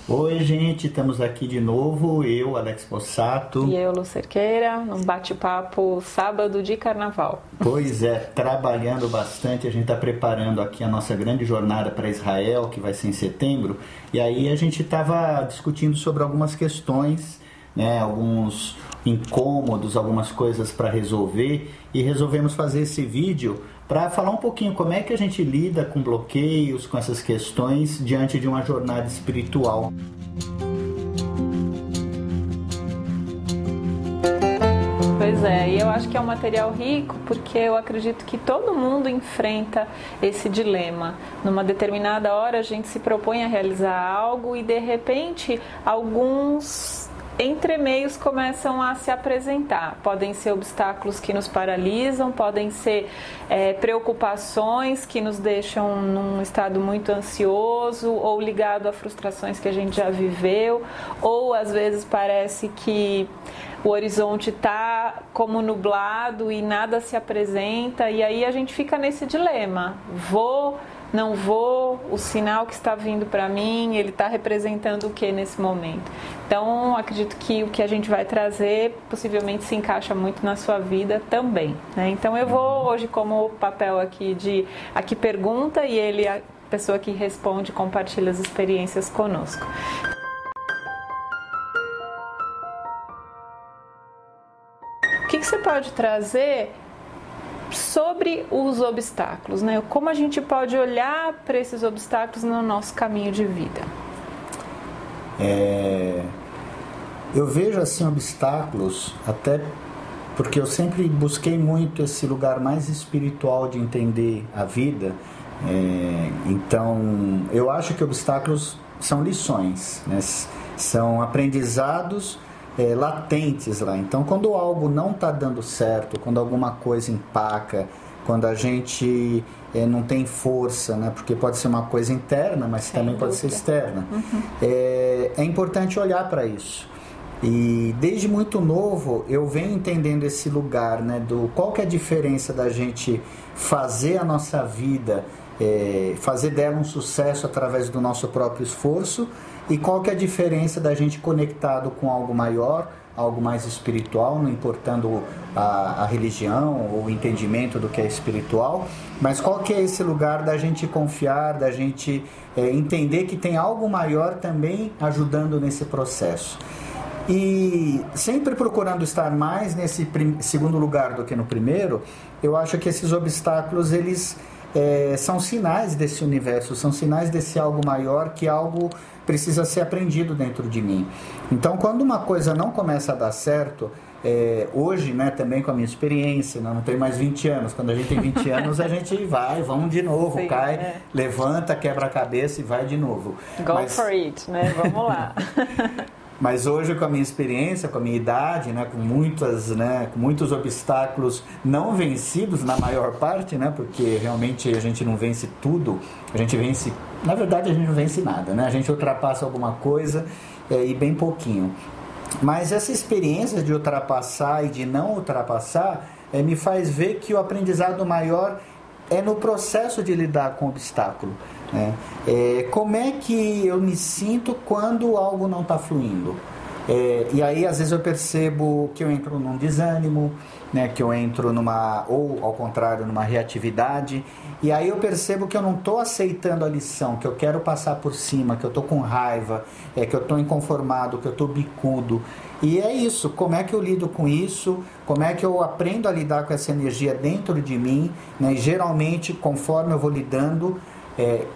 Oi, gente, estamos aqui de novo, eu, Alex Possato. E eu, Lu Cerqueira, num bate-papo sábado de carnaval. Pois é, trabalhando bastante, a gente está preparando aqui a nossa grande jornada para Israel, que vai ser em setembro, e aí a gente estava discutindo sobre algumas questões, né, alguns incômodos, algumas coisas para resolver, e resolvemos fazer esse vídeo para falar um pouquinho como é que a gente lida com bloqueios, com essas questões diante de uma jornada espiritual. Pois é, e eu acho que é um material rico porque eu acredito que todo mundo enfrenta esse dilema. Numa determinada hora a gente se propõe a realizar algo e de repente alguns entremeios começam a se apresentar. Podem ser obstáculos que nos paralisam, podem ser preocupações que nos deixam num estado muito ansioso ou ligado a frustrações que a gente já viveu, ou às vezes parece que o horizonte está como nublado e nada se apresenta, e aí a gente fica nesse dilema: vou, não vou, o sinal que está vindo para mim, ele está representando o que nesse momento? Então, acredito que o que a gente vai trazer possivelmente se encaixa muito na sua vida também, né? Então, eu vou hoje como papel aqui de aqui pergunta e ele, a pessoa que responde, compartilha as experiências conosco. O que você pode trazer sobre os obstáculos, né? Como a gente pode olhar para esses obstáculos no nosso caminho de vida? Eu vejo assim obstáculos, até porque eu sempre busquei muito esse lugar mais espiritual de entender a vida. Então, eu acho que obstáculos são lições, né? São aprendizados latentes lá. Então, quando algo não está dando certo, quando alguma coisa empaca, quando a gente não tem força, né? Porque pode ser uma coisa interna, mas também pode ser externa. É importante olhar para isso. E desde muito novo eu venho entendendo esse lugar, né? Qual que é a diferença da gente fazer a nossa vida, fazer dela um sucesso através do nosso próprio esforço, e qual que é a diferença da gente conectado com algo maior, algo mais espiritual, não importando a religião ou o entendimento do que é espiritual, mas qual que é esse lugar da gente confiar, da gente entender que tem algo maior também ajudando nesse processo. E sempre procurando estar mais nesse segundo lugar do que no primeiro, eu acho que esses obstáculos, eles são sinais desse universo, são sinais desse algo maior, que algo precisa ser aprendido dentro de mim. Então, quando uma coisa não começa a dar certo, hoje, né, também com a minha experiência, não tenho mais 20 anos, quando a gente tem 20 anos a gente vamos de novo, sim, cai, levanta, quebra a cabeça e vai de novo. For it, né? Vamos lá. Mas hoje, com a minha experiência, com a minha idade, né, com muitos obstáculos não vencidos na maior parte, né, porque realmente a gente não vence tudo, a gente vence, na verdade a gente não vence nada, né, a gente ultrapassa alguma coisa e bem pouquinho. Mas essa experiência de ultrapassar e de não ultrapassar me faz ver que o aprendizado maior é no processo de lidar com o obstáculo. Como é que eu me sinto quando algo não está fluindo? E aí às vezes eu percebo que eu entro num desânimo, né, que eu entro ou ao contrário, numa reatividade, e aí eu percebo que eu não estou aceitando a lição, que eu quero passar por cima, que eu estou com raiva, que eu estou inconformado, que eu estou bicudo. E é isso, como é que eu lido com isso, como é que eu aprendo a lidar com essa energia dentro de mim, né? E geralmente, conforme eu vou lidando,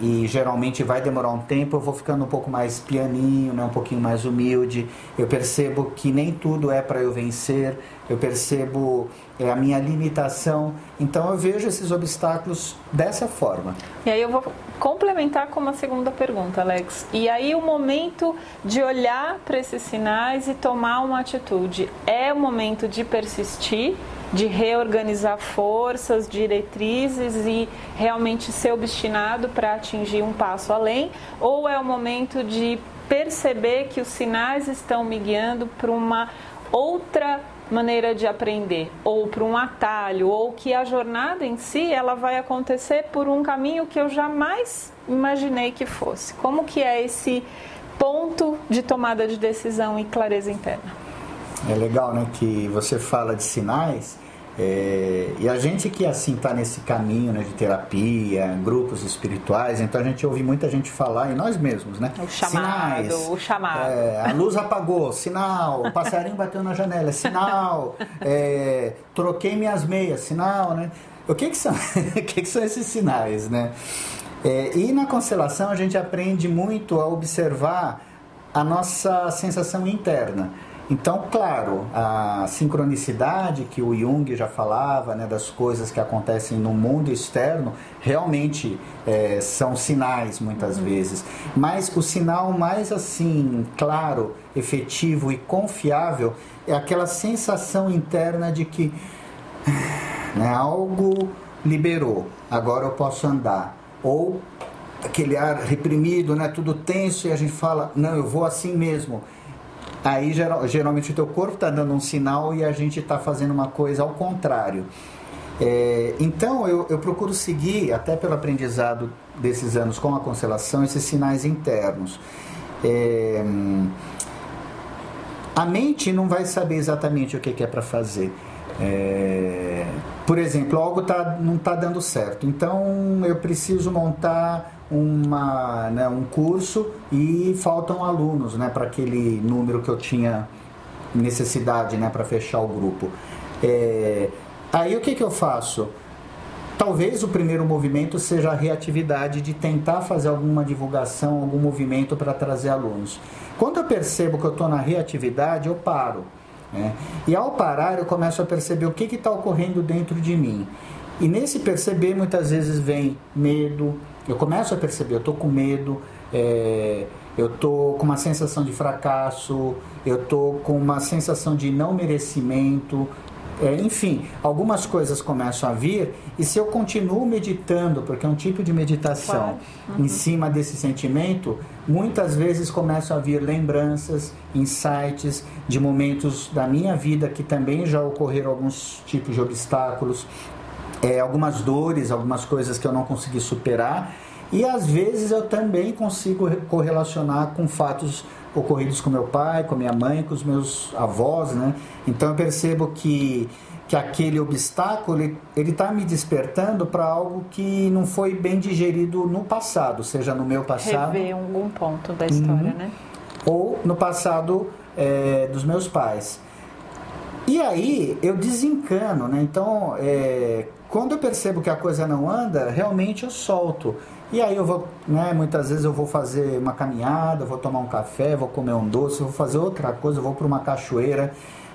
e geralmente vai demorar um tempo, eu vou ficando um pouco mais pianinho, né, um pouquinho mais humilde, eu percebo que nem tudo é para eu vencer, eu percebo a minha limitação, então eu vejo esses obstáculos dessa forma. E aí eu vou complementar com uma segunda pergunta, Alex. E aí o momento de olhar para esses sinais e tomar uma atitude, é o momento de persistir, de reorganizar forças, diretrizes e realmente ser obstinado para atingir um passo além? Ou é o momento de perceber que os sinais estão me guiando para uma outra maneira de aprender, ou para um atalho, ou que a jornada em si ela vai acontecer por um caminho que eu jamais imaginei que fosse? Como que é esse ponto de tomada de decisão e clareza interna. É legal, né, que você fala de sinais, e a gente que assim está nesse caminho, né, de terapia, grupos espirituais, então a gente ouve muita gente falar, e nós mesmos, né? O chamado. A luz apagou, sinal, o passarinho bateu na janela, sinal, troquei minhas meias, sinal, né? O que são, o que são esses sinais, né? E na constelação a gente aprende muito a observar a nossa sensação interna. Então, claro, a sincronicidade que o Jung já falava, né, das coisas que acontecem no mundo externo, realmente são sinais muitas vezes. Mas o sinal mais assim, claro, efetivo e confiável é aquela sensação interna de que, né, algo liberou, agora eu posso andar. Ou aquele ar reprimido, né, tudo tenso, e a gente fala, não, eu vou assim mesmo. Aí geralmente o teu corpo está dando um sinal e a gente está fazendo uma coisa ao contrário. Então eu procuro seguir, até pelo aprendizado desses anos com a constelação, esses sinais internos. A mente não vai saber exatamente o que é para fazer. Por exemplo, algo não está dando certo, então eu preciso montar um curso e faltam alunos, né, para aquele número que eu tinha necessidade, né, para fechar o grupo. Aí o que eu faço? Talvez o primeiro movimento seja a reatividade de tentar fazer alguma divulgação, algum movimento para trazer alunos. Quando eu percebo que eu estou na reatividade, eu paro. E ao parar eu começo a perceber o que está ocorrendo dentro de mim, e nesse perceber muitas vezes vem medo, eu começo a perceber, eu estou com medo, eu estou com uma sensação de fracasso, eu estou com uma sensação de não merecimento, enfim, algumas coisas começam a vir, e se eu continuo meditando, porque é um tipo de meditação, em cima desse sentimento, muitas vezes começam a vir lembranças, insights de momentos da minha vida que também já ocorreram alguns tipos de obstáculos, algumas dores, algumas coisas que eu não consegui superar, e às vezes eu também consigo correlacionar com fatos ocorridos com meu pai, com minha mãe, com os meus avós, né? Então eu percebo que aquele obstáculo, ele está me despertando para algo que não foi bem digerido no passado, seja no meu passado... Rever algum ponto da história, né? Ou no passado dos meus pais. E aí eu desencano, né? Então, quando eu percebo que a coisa não anda, realmente eu solto. E aí eu vou, né, muitas vezes eu vou fazer uma caminhada, vou tomar um café, vou comer um doce, vou fazer outra coisa, eu vou para uma cachoeira,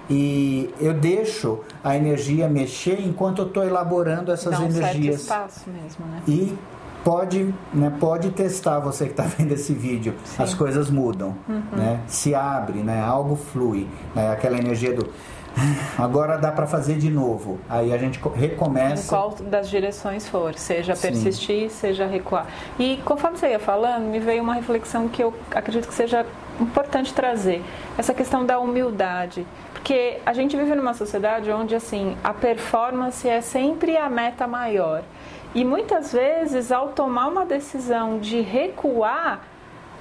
e eu deixo a energia mexer enquanto eu estou elaborando essas energias. Certo espaço mesmo, né? E pode testar, você que está vendo esse vídeo. Sim. As coisas mudam, né? Se abre, né? Algo flui, né? Aquela energia do... Agora dá para fazer de novo. Aí a gente recomeça. Em qual das direções for, seja persistir, seja recuar. E conforme você ia falando, me veio uma reflexão que eu acredito que seja importante trazer. Essa questão da humildade. Porque a gente vive numa sociedade onde, assim, a performance é sempre a meta maior. E muitas vezes, ao tomar uma decisão de recuar,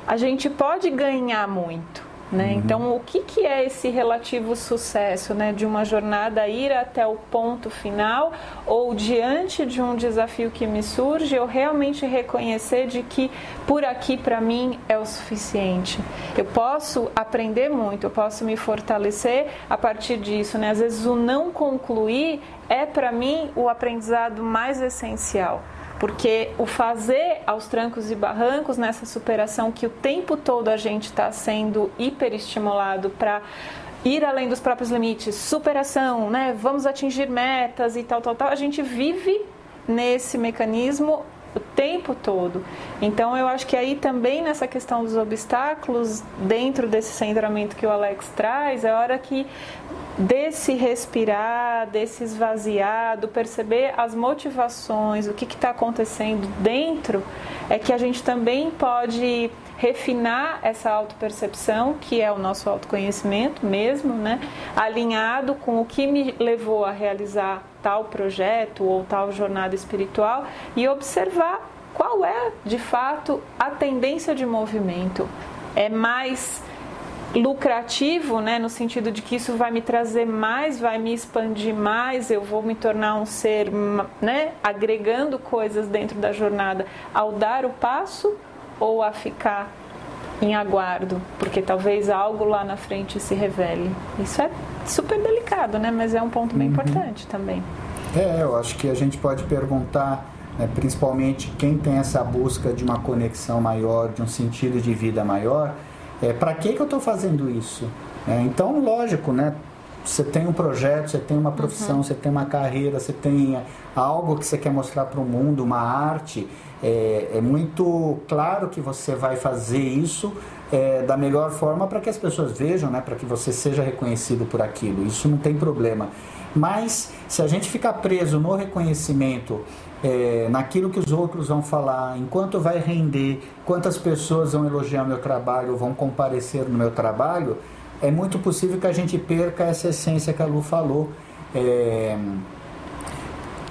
a gente pode ganhar muito. Né? Então, o que é esse relativo sucesso, né? De uma jornada ir até o ponto final, ou diante de um desafio que me surge, eu realmente reconhecer de que por aqui para mim é o suficiente. Eu posso aprender muito, eu posso me fortalecer a partir disso, né? Às vezes o não concluir é para mim o aprendizado mais essencial. Porque o fazer aos trancos e barrancos nessa superação que o tempo todo a gente está sendo hiperestimulado para ir além dos próprios limites, superação, né? Vamos atingir metas e tal, a gente vive nesse mecanismo o tempo todo. Então eu acho que aí também nessa questão dos obstáculos, dentro desse centramento que o Alex traz, é a hora que desse respirar, desse esvaziar, do perceber as motivações, o que está acontecendo dentro, é que a gente também pode refinar essa autopercepção, que é o nosso autoconhecimento mesmo, né? Alinhado com o que me levou a realizar tal projeto ou tal jornada espiritual, e observar qual é, de fato, a tendência de movimento. é mais lucrativo, né, no sentido de que isso vai me trazer mais, vai me expandir mais, eu vou me tornar um ser, né, agregando coisas dentro da jornada ao dar o passo, ou a ficar em aguardo, porque talvez algo lá na frente se revele. Isso é super delicado, né, mas é um ponto bem importante também. Eu acho que a gente pode perguntar, né, principalmente quem tem essa busca de uma conexão maior, de um sentido de vida maior, para que eu estou fazendo isso? Então, lógico, né? Você tem um projeto, você tem uma profissão, você tem uma carreira, você tem algo que você quer mostrar para o mundo, uma arte. É muito claro que você vai fazer isso da melhor forma para que as pessoas vejam, né? Para que você seja reconhecido por aquilo. Isso não tem problema. Mas se a gente ficar preso no reconhecimento, naquilo que os outros vão falar, enquanto vai render, quantas pessoas vão elogiar meu trabalho, vão comparecer no meu trabalho, é muito possível que a gente perca essa essência que a Lu falou.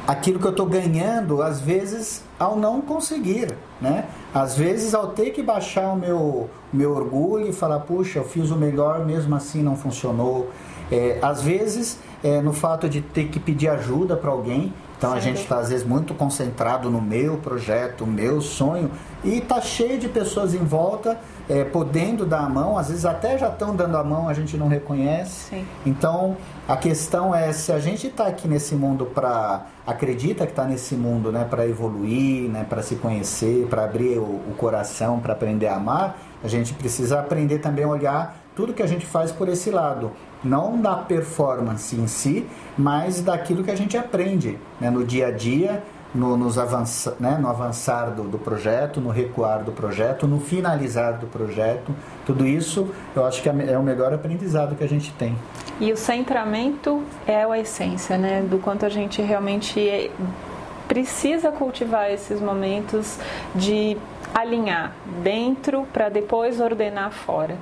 Aquilo que eu estou ganhando, às vezes, ao não conseguir, né? Às vezes, ao ter que baixar o meu orgulho e falar, puxa, eu fiz o melhor, mesmo assim não funcionou. Às vezes, no fato de ter que pedir ajuda para alguém. Então a gente está às vezes muito concentrado no meu projeto, no meu sonho, e está cheio de pessoas em volta podendo dar a mão, às vezes até já estão dando a mão, a gente não reconhece. Sim. Então a questão é, se a gente está aqui nesse mundo acredita que está nesse mundo, né, para evoluir, né, para se conhecer, para abrir o coração, para aprender a amar, a gente precisa aprender também a olhar tudo que a gente faz por esse lado. Não da performance em si, mas daquilo que a gente aprende, né, no dia a dia, no avançar do projeto, no recuar do projeto, no finalizar do projeto. Tudo isso eu acho que é o melhor aprendizado que a gente tem. E o centramento é a essência, né, do quanto a gente realmente precisa cultivar esses momentos de alinhar dentro para depois ordenar fora.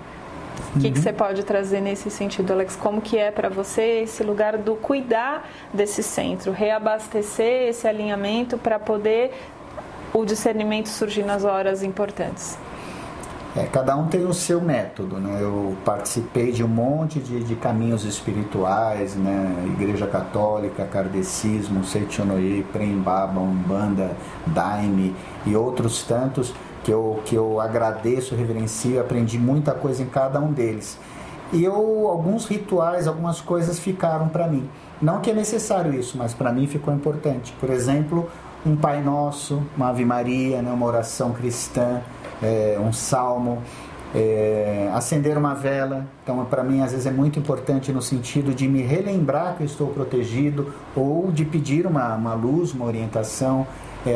O que você pode trazer nesse sentido, Alex? Como que é para você esse lugar do cuidar desse centro, reabastecer esse alinhamento para poder o discernimento surgir nas horas importantes? Cada um tem o seu método, né? Eu participei de um monte de caminhos espirituais, né? Igreja Católica, Kardecismo, Seichonoye, Prem Baba, Umbanda, Daime e outros tantos que eu agradeço, reverencio, aprendi muita coisa em cada um deles. E alguns rituais, algumas coisas ficaram para mim. Não que é necessário isso, mas para mim ficou importante. Por exemplo, um Pai Nosso, uma Ave Maria, né, uma oração cristã, um salmo, acender uma vela. Então, para mim, às vezes é muito importante no sentido de me relembrar que eu estou protegido, ou de pedir uma luz, uma orientação,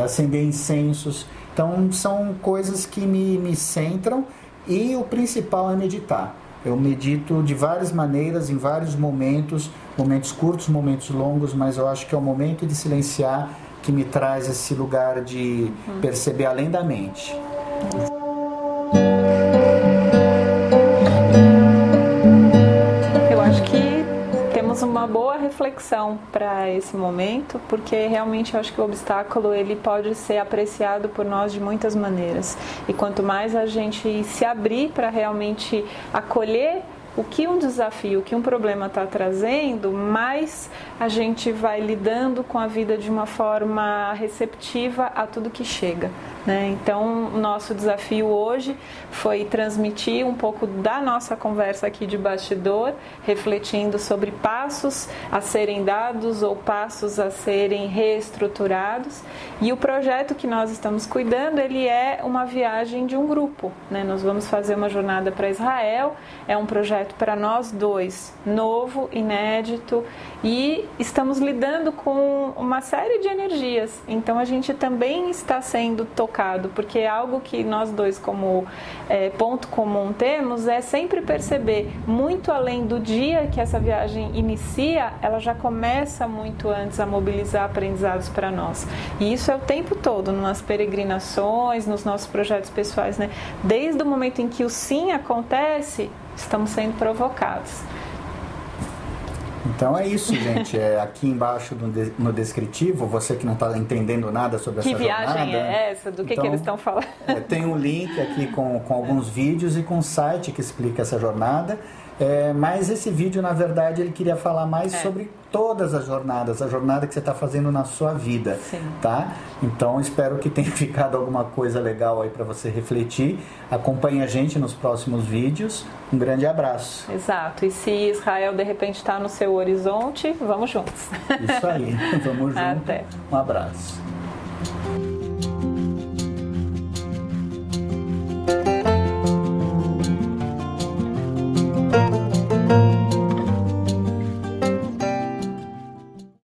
acender incensos. Então, são coisas que me centram, e o principal é meditar. Eu medito de várias maneiras, em vários momentos curtos, momentos longos, mas eu acho que é o momento de silenciar que me traz esse lugar de perceber além da mente. Eu acho que temos uma boa reflexão para esse momento, porque realmente eu acho que o obstáculo ele pode ser apreciado por nós de muitas maneiras. E quanto mais a gente se abrir para realmente acolher o que um desafio, o que um problema está trazendo, mais a gente vai lidando com a vida de uma forma receptiva a tudo que chega, né? Então, o nosso desafio hoje foi transmitir um pouco da nossa conversa aqui de bastidor, refletindo sobre passos a serem dados ou passos a serem reestruturados. E o projeto que nós estamos cuidando, ele é uma viagem de um grupo, né? Nós vamos fazer uma jornada para Israel, é um projeto para nós dois, novo, inédito, e estamos lidando com uma série de energias. Então a gente também está sendo tocado, porque é algo que nós dois como ponto comum temos, é sempre perceber, muito além do dia que essa viagem inicia, ela já começa muito antes a mobilizar aprendizados para nós. E isso é o tempo todo, nas peregrinações, nos nossos projetos pessoais, né? Desde o momento em que o sim acontece, estamos sendo provocados. Então é isso, gente. Aqui embaixo no descritivo, você que não está entendendo nada sobre essa jornada... Que viagem é essa? Do que eles estão falando? Tem um link aqui com alguns vídeos e com um site que explica essa jornada. Mas esse vídeo, na verdade, ele queria falar mais sobre todas as jornadas, a jornada que você está fazendo na sua vida. Sim. Tá? Então, espero que tenha ficado alguma coisa legal aí para você refletir. Acompanhe a gente nos próximos vídeos. Um grande abraço. Exato. E se Israel, de repente, está no seu horizonte, vamos juntos. Isso aí. Vamos juntos. Até. Um abraço.